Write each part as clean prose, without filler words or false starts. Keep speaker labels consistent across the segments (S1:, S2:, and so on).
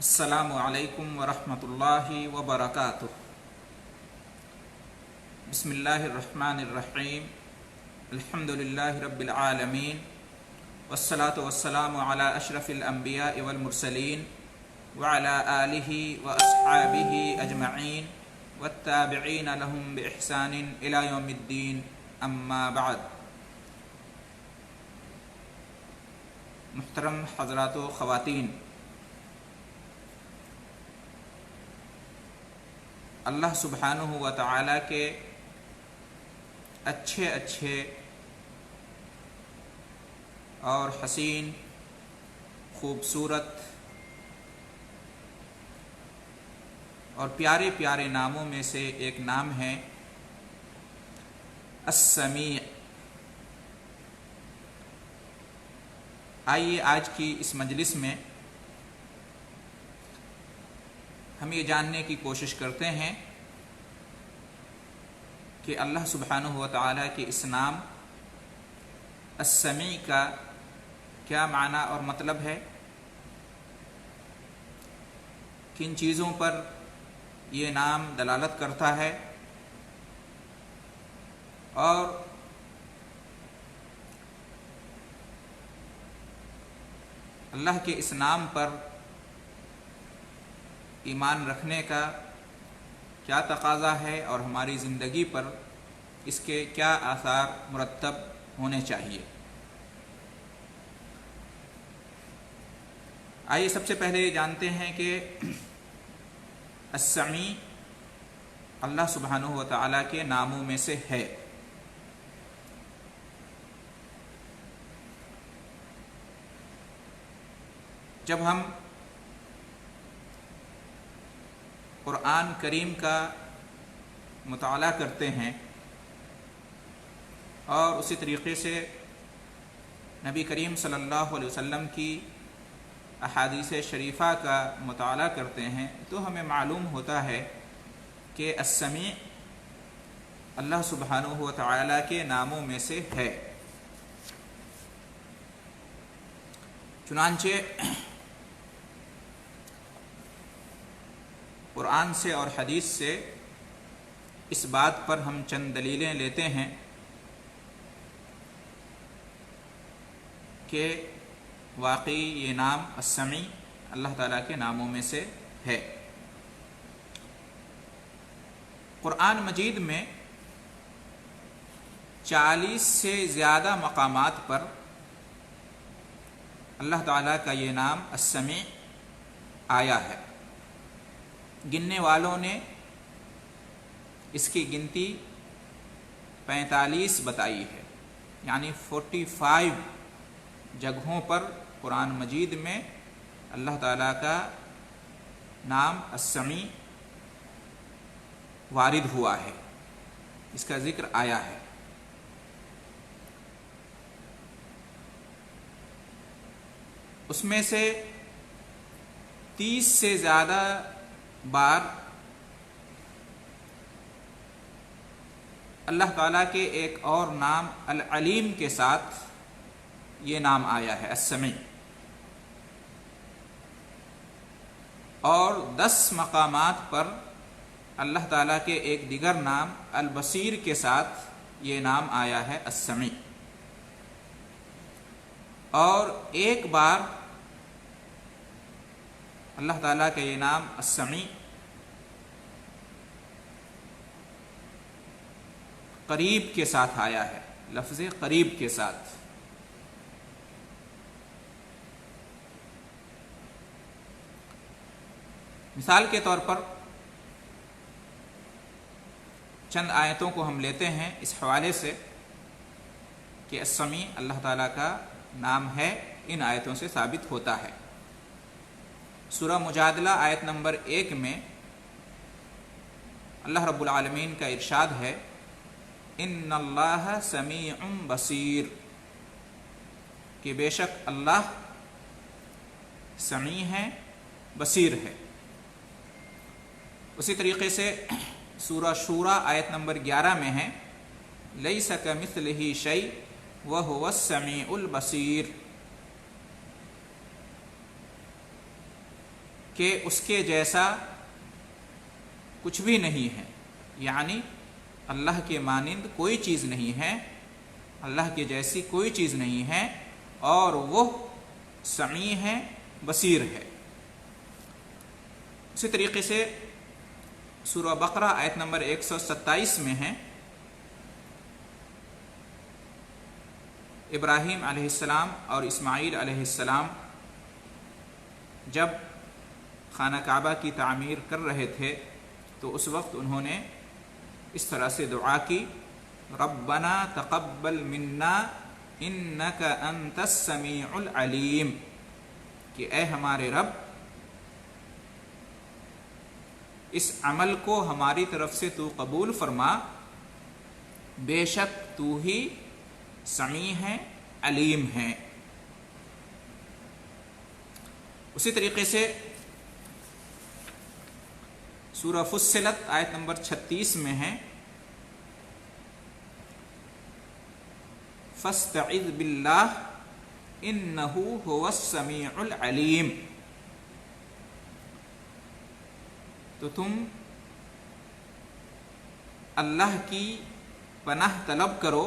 S1: السلام علیکم ورحمۃ اللہ وبرکاتہ۔ بسم اللہ الرحمن الرحیم، الحمد للہ رب العالمین، والصلاة والسلام علی اشرف الانبیاء والمرسلین وعلی آلہ واصحابہ اجمعین والتابعین لهم بإحسان الی یوم الدین، اما بعد۔ محترم حضرات و خواتین، اللہ سبحانہ و تعالیٰ کے اچھے اور حسین، خوبصورت اور پیارے پیارے ناموں میں سے ایک نام ہے السمیع۔ آئیے آج کی اس مجلس میں ہم یہ جاننے کی کوشش کرتے ہیں کہ اللہ سبحانہ و تعالیٰ کے اس نام السمیع کا کیا معنی اور مطلب ہے، کن چیزوں پر یہ نام دلالت کرتا ہے، اور اللہ کے اس نام پر ایمان رکھنے کا کیا تقاضا ہے اور ہماری زندگی پر اس کے کیا آثار مرتب ہونے چاہیے۔ آئیے سب سے پہلے یہ جانتے ہیں کہ السمیع اللہ سبحانہ و تعالیٰ کے ناموں میں سے ہے۔ جب ہم قرآن کریم کا مطالعہ کرتے ہیں اور اسی طریقے سے نبی کریم صلی اللہ علیہ وسلم کی احادیث شریفہ کا مطالعہ کرتے ہیں تو ہمیں معلوم ہوتا ہے کہ السمیع اللہ سبحانہ و تعالیٰ کے ناموں میں سے ہے۔ چنانچہ قرآن سے اور حدیث سے اس بات پر ہم چند دلیلیں لیتے ہیں کہ واقعی یہ نام السمیع اللہ تعالیٰ کے ناموں میں سے ہے۔ قرآن مجید میں 40 سے زیادہ مقامات پر اللہ تعالیٰ کا یہ نام السمیع آیا ہے۔ گننے والوں نے اس کی گنتی 45 بتائی ہے، یعنی 45 جگہوں پر قرآن مجید میں اللہ تعالیٰ کا نام السمیع وارد ہوا ہے، اس کا ذکر آیا ہے۔ اس میں سے 30 سے زیادہ بار اللہ تعالیٰ کے ایک اور نام العلیم کے ساتھ یہ نام آیا ہے السمیع، اور 10 مقامات پر اللہ تعالیٰ کے ایک دیگر نام البصیر کے ساتھ یہ نام آیا ہے السمیع، اور ایک بار اللہ تعالیٰ کا یہ نام السمیع قریب کے ساتھ آیا ہے، لفظ قریب کے ساتھ۔ مثال کے طور پر چند آیتوں کو ہم لیتے ہیں اس حوالے سے کہ السمیع اللہ تعالیٰ کا نام ہے، ان آیتوں سے ثابت ہوتا ہے۔ سورہ مجادلہ آیت نمبر 1 میں اللہ رب العالمین کا ارشاد ہے ان اللہ سمیع بصیر، کہ بے شک اللہ سمیع ہے، بصیر ہے۔ اسی طریقے سے سورہ شورى آیت نمبر 11 میں ہے لیس کمثلہ شیء وہو السمیع البصیر، کہ اس کے جیسا کچھ بھی نہیں ہے، یعنی اللہ کے مانند کوئی چیز نہیں ہے، اللہ کے جیسی کوئی چیز نہیں ہے، اور وہ سمیع ہے، بصیر ہے۔ اسی طریقے سے سورہ بقرہ آیت نمبر 127 میں ہے، ابراہیم علیہ السلام اور اسماعیل علیہ السلام جب خانہ کعبہ کی تعمیر کر رہے تھے تو اس وقت انہوں نے اس طرح سے دعا کی، ربنا تقبل منا انک انت السمیع العلیم، کہ اے ہمارے رب اس عمل کو ہماری طرف سے تو قبول فرما، بے شک تو ہی سمیع ہے، علیم ہے۔ اسی طریقے سے سورہ فصلت آیت نمبر 36 میں ہے، فاستعذ باللہ انہ هو السمیع العلیم، تو تم اللہ کی پناہ طلب کرو،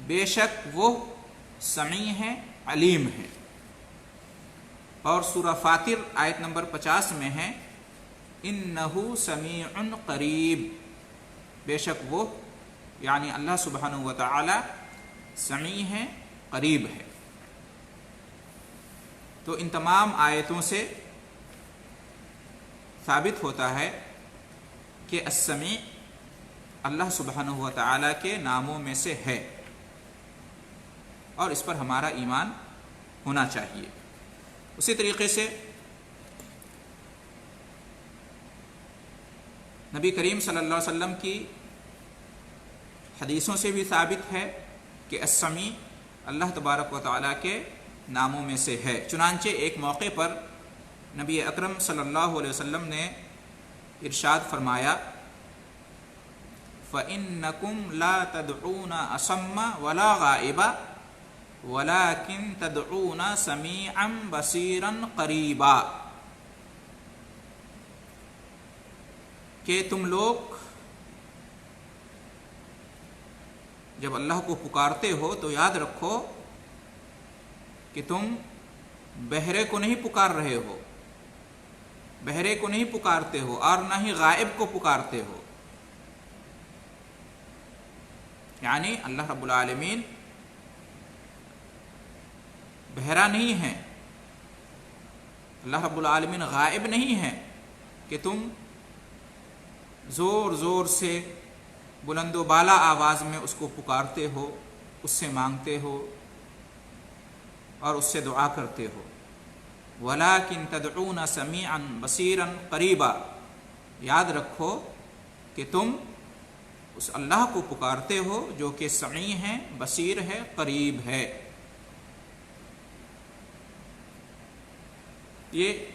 S1: بے شک وہ سمیع ہے، علیم ہے۔ اور سورہ فاطر آیت نمبر 50 میں ہے، انہ سمیع قریب، بے شک وہ یعنی اللہ سبحانہ و تعالی سمیع ہے، قریب ہے۔ تو ان تمام آیتوں سے ثابت ہوتا ہے کہ السمیع اللہ سبحانہ و تعالی کے ناموں میں سے ہے، اور اس پر ہمارا ایمان ہونا چاہیے۔ اسی طریقے سے نبی کریم صلی اللہ علیہ وسلم کی حدیثوں سے بھی ثابت ہے کہ السمیع اللہ تبارک و تعالیٰ کے ناموں میں سے ہے۔ چنانچہ ایک موقع پر نبی اکرم صلی اللہ علیہ وسلم نے ارشاد فرمایا، فَإِنَّكُمْ لَا تَدْعُونَ أَصَمَّ وَلَا غَائِبًا وَلَكِنْ تَدْعُونَ سَمِيعًا بَصِيرًا قَرِيبًا، کہ تم لوگ جب اللہ کو پکارتے ہو تو یاد رکھو کہ تم بہرے کو نہیں پکار رہے ہو، بہرے کو نہیں پکارتے ہو، اور نہ ہی غائب کو پکارتے ہو، یعنی اللہ رب العالمین بہرا نہیں ہے، اللہ رب العالمین غائب نہیں ہے کہ تم زور زور سے بلند و بالا آواز میں اس کو پکارتے ہو، اس سے مانگتے ہو اور اس سے دعا کرتے ہو۔ وَلَكِن تَدْعُونَ سَمِيعًا بَصِيرًا قَرِيبًا، یاد رکھو کہ تم اس اللہ کو پکارتے ہو جو کہ سمیع ہے، بصیر ہے، قریب ہے۔ یہ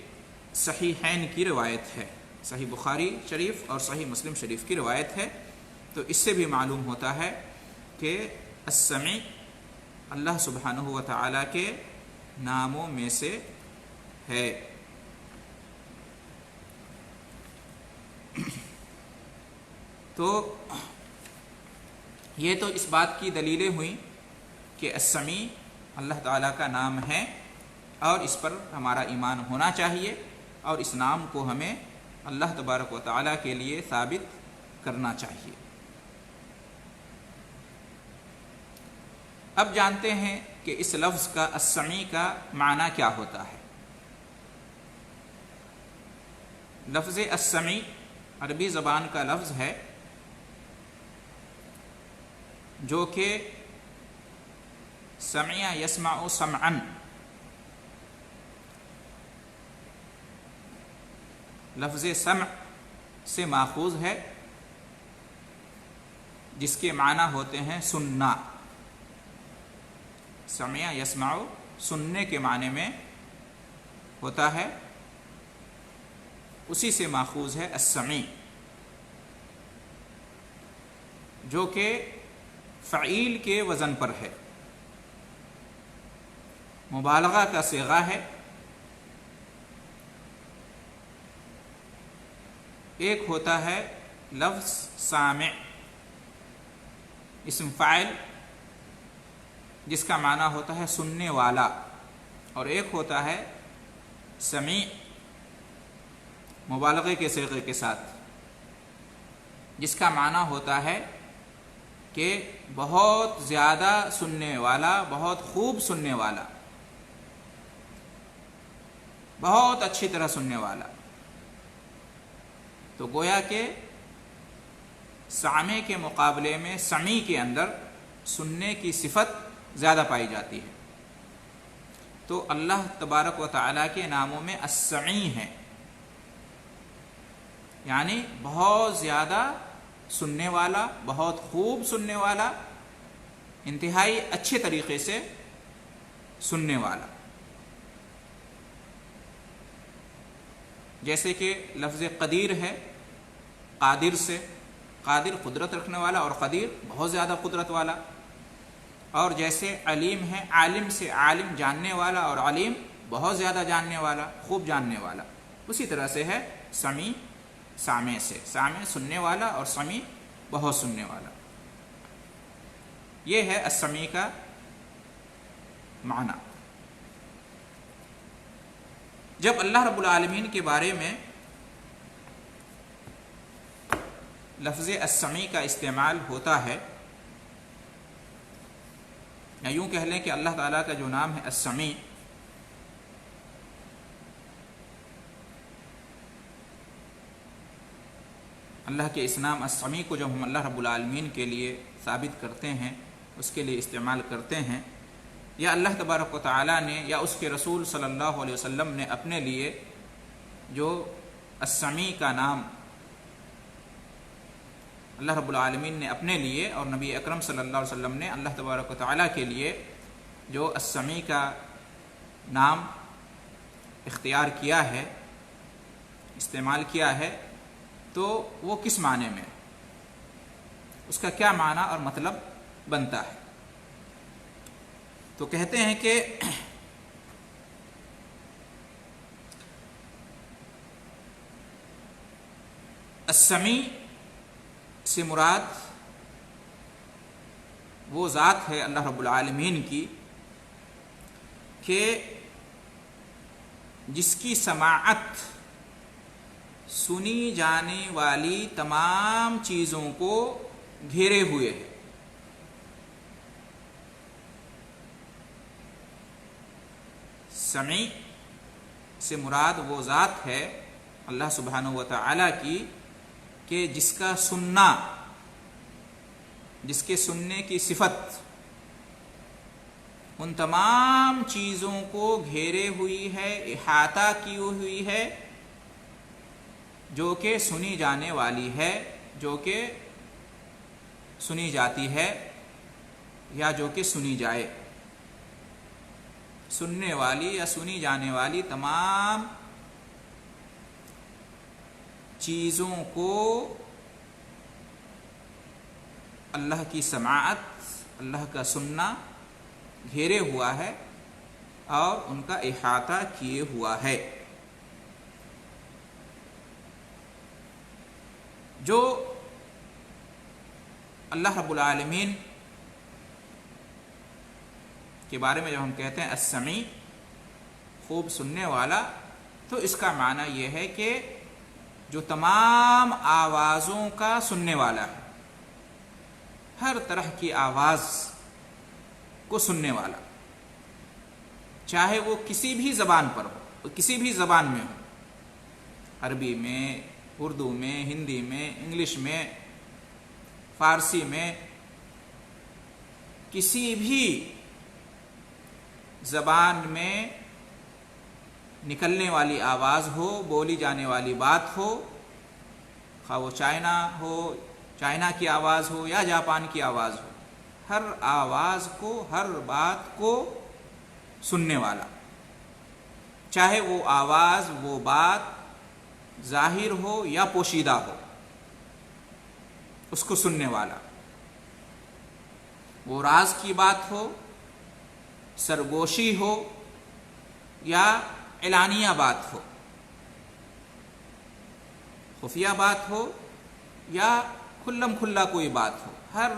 S1: صحیحین کی روایت ہے، صحیح بخاری شریف اور صحیح مسلم شریف کی روایت ہے۔ تو اس سے بھی معلوم ہوتا ہے کہ السمیع اللہ سبحانہ و تعالیٰ کے ناموں میں سے ہے۔ تو یہ تو اس بات کی دلیلیں ہوئیں کہ السمیع اللہ تعالیٰ کا نام ہے، اور اس پر ہمارا ایمان ہونا چاہیے، اور اس نام کو ہمیں اللہ تبارک و تعالیٰ کے لیے ثابت کرنا چاہیے۔ اب جانتے ہیں کہ اس لفظ کا السمیع کا معنی کیا ہوتا ہے۔ لفظ السمیع عربی زبان کا لفظ ہے جو کہ سمع یسمع سمعا، لفظ سمع سے ماخوذ ہے، جس کے معنی ہوتے ہیں سننا۔ سمع یسمع سننے کے معنی میں ہوتا ہے، اسی سے ماخوذ ہے السمیع، جو کہ فعیل کے وزن پر ہے، مبالغہ کا صیغہ ہے، ایک ہوتا ہے لفظ سامع، اسم فاعل جس کا معنی ہوتا ہے سننے والا، اور ایک ہوتا ہے سمیع مبالغے کے صیغے کے ساتھ، جس کا معنی ہوتا ہے کہ بہت زیادہ سننے والا، بہت خوب سننے والا، بہت اچھی طرح سننے والا۔ تو گویا کہ سامع کے مقابلے میں سمیع کے اندر سننے کی صفت زیادہ پائی جاتی ہے۔ تو اللہ تبارک و تعالیٰ کے ناموں میں السمیع ہے، یعنی بہت زیادہ سننے والا، بہت خوب سننے والا، انتہائی اچھے طریقے سے سننے والا۔ جیسے کہ لفظ قدیر ہے، قادر سے، قادر قدرت رکھنے والا، اور قدیر بہت زیادہ قدرت والا۔ اور جیسے علیم ہے، عالم سے، عالم جاننے والا، اور علیم بہت زیادہ جاننے والا، خوب جاننے والا۔ اسی طرح سے ہے سمیع، سامع سے، سامع سننے والا اور سمیع بہت سننے والا۔ یہ ہے السمیع کا معنی۔ جب اللہ رب العالمین کے بارے میں لفظ السمیع کا استعمال ہوتا ہے، یا یوں کہہ لیں کہ اللہ تعالیٰ کا جو نام ہے السمیع، اللہ کے اس نام السمیع کو جب ہم اللہ رب العالمین کے لیے ثابت کرتے ہیں، اس کے لیے استعمال کرتے ہیں، یا اللہ تبارک و تعالیٰ نے یا اس کے رسول صلی اللہ علیہ وسلم نے اپنے لیے جو السمیع کا نام اللہ رب العالمین نے اپنے لیے اور نبی اکرم صلی اللہ علیہ وسلم نے اللہ تبارک و تعالیٰ کے لیے جو السمیع کا نام اختیار کیا ہے، استعمال کیا ہے، تو وہ کس معنی میں، اس کا کیا معنی اور مطلب بنتا ہے؟ تو کہتے ہیں کہ السمیع سے مراد وہ ذات ہے اللہ رب العالمین کی کہ جس کی سماعت سنی جانے والی تمام چیزوں کو گھیرے ہوئے ہے۔ سمیع سے مراد وہ ذات ہے اللہ سبحانہ و تعالیٰ کی کہ جس کا سننا، جس کے سننے کی صفت ان تمام چیزوں کو گھیرے ہوئی ہے، احاطہ کی ہوئی ہے، جو کہ سنی جانے والی ہے، جو کہ سنی جاتی ہے، یا جو کہ سنی جائے۔ سننے والی یا سنی جانے والی تمام چیزوں کو اللہ کی سماعت، اللہ کا سننا گھیرے ہوا ہے اور ان کا احاطہ کیے ہوا ہے۔ جو اللہ رب العالمین کے بارے میں جب ہم کہتے ہیں السمیع، خوب سننے والا، تو اس کا معنی یہ ہے کہ جو تمام آوازوں کا سننے والا ہے، ہر طرح کی آواز کو سننے والا، چاہے وہ کسی بھی زبان پر ہو، کسی بھی زبان میں ہو، عربی میں، اردو میں، ہندی میں، انگلش میں، فارسی میں، کسی بھی زبان میں نکلنے والی آواز ہو، بولی جانے والی بات ہو، خواہ وہ چائنا کی آواز ہو یا جاپان کی آواز ہو، ہر آواز کو، ہر بات کو سننے والا، چاہے وہ آواز، وہ بات ظاہر ہو یا پوشیدہ ہو، اس کو سننے والا، وہ راز کی بات ہو، سرگوشی ہو یا اعلانیہ بات ہو، خفیہ بات ہو یا کھلم کھلا کوئی بات ہو، ہر